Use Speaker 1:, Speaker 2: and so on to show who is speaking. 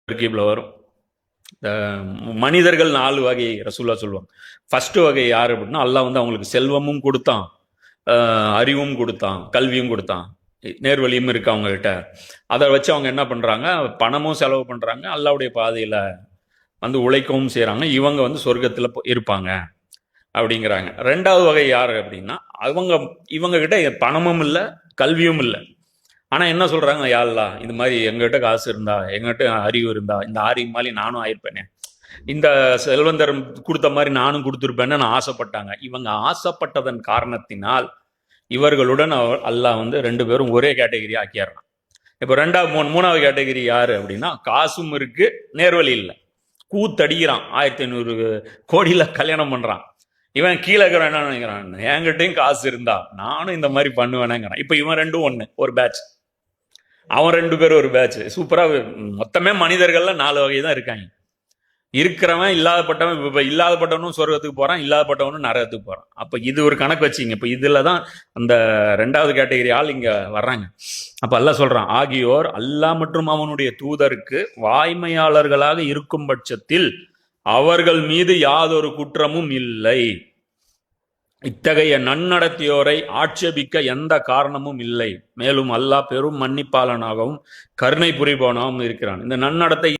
Speaker 1: தர்கீப்ல வரும். மனிதர்கள் 4 வகை ரசூல்லா சொல்லுவாங்க. ஃபர்ஸ்ட் வகை யார் அப்படின்னா, அல்லாஹ் வந்து அவங்களுக்கு செல்வமும் கொடுத்தான், அறிவும் கொடுத்தான், கல்வியும் கொடுத்தான், நேர்வழியும் இருக்கு அவங்க கிட்ட. அதை வச்சு அவங்க என்ன பண்றாங்க, பணமும் செலவு பண்றாங்க, அல்லாஹ்வுடைய பாதையில வந்து உழைக்கவும் செய்றாங்க. இவங்க வந்து சொர்க்கத்துல இருப்பாங்க அப்படிங்கிறாங்க. 2வது வகை யார் அப்படின்னா, இவங்க கிட்ட பணமும் இல்லை, கல்வியும் இல்லை. ஆனா என்ன சொல்றாங்க, யா அல்லாஹ் இது மாதிரி எங்ககிட்ட காசு இருந்தா, எங்ககிட்ட அறிவு இருந்தா, இந்த அறிவு மாதிரி நானும் ஆயிருப்பேனே, இந்த செல்வந்தர் கொடுத்த மாதிரி நானும் கொடுத்துருப்பேன்னு நான் ஆசைப்பட்டாங்க. இவங்க ஆசைப்பட்டதன் காரணத்தினால் இவர்களுடன் அல்லாஹ் வந்து 2 பேரும் ஒரே கேட்டகரி ஆக்கிடுறான். இப்போ 3வது கேட்டகரி யாரு அப்படின்னா, காசும் இருக்கு, நேர்வழி இல்லை, கூத்தடிக்கிறான், 1500 கோடியில கல்யாணம் பண்றான். இவன் கீழே இருக்கிறவன் என்ன நினைக்கிறான், என்கிட்டையும் காசு இருந்தா நானும் இந்த மாதிரி பண்ணுவேனேங்கிறான். இப்போ இவன் 2 ஒண்ணு, ஒரு பேட்ச், அவன் 2 பேரும் ஒரு பேட்ச். சூப்பரா. மொத்தமே மனிதர்கள்ல 4 வகை தான் இருக்காங்க. இருக்கிறவன் இல்லாதப்பட்டவன், இப்ப இல்லாதப்பட்டவனும் சொர்க்கத்துக்கு போறான், இல்லாதப்பட்டவனும் நரகத்துக்கு போறான். அப்ப இது ஒரு கணக்கு வச்சுங்க. இப்ப இதுலதான் அந்த 2வது கேட்டகரி ஆள் இங்க வர்றாங்க. அப்ப அல்லாஹ் சொல்றான், ஆகியோர் அல்லாஹ் மற்றும் அவனுடைய தூதருக்கு வாய்மையாளர்களாக இருக்கும் பட்சத்தில் அவர்கள் மீது யாதொரு குற்றமும் இல்லை. இத்தகைய நன்னடத்தையோரை ஆட்சேபிக்க எந்த காரணமும் இல்லை. மேலும் அல்லாஹ் பெரும் மன்னிப்பாளனாகவும் கருணை புரிபவனாகவும் இருக்கிறான். இந்த நன்னடத்தை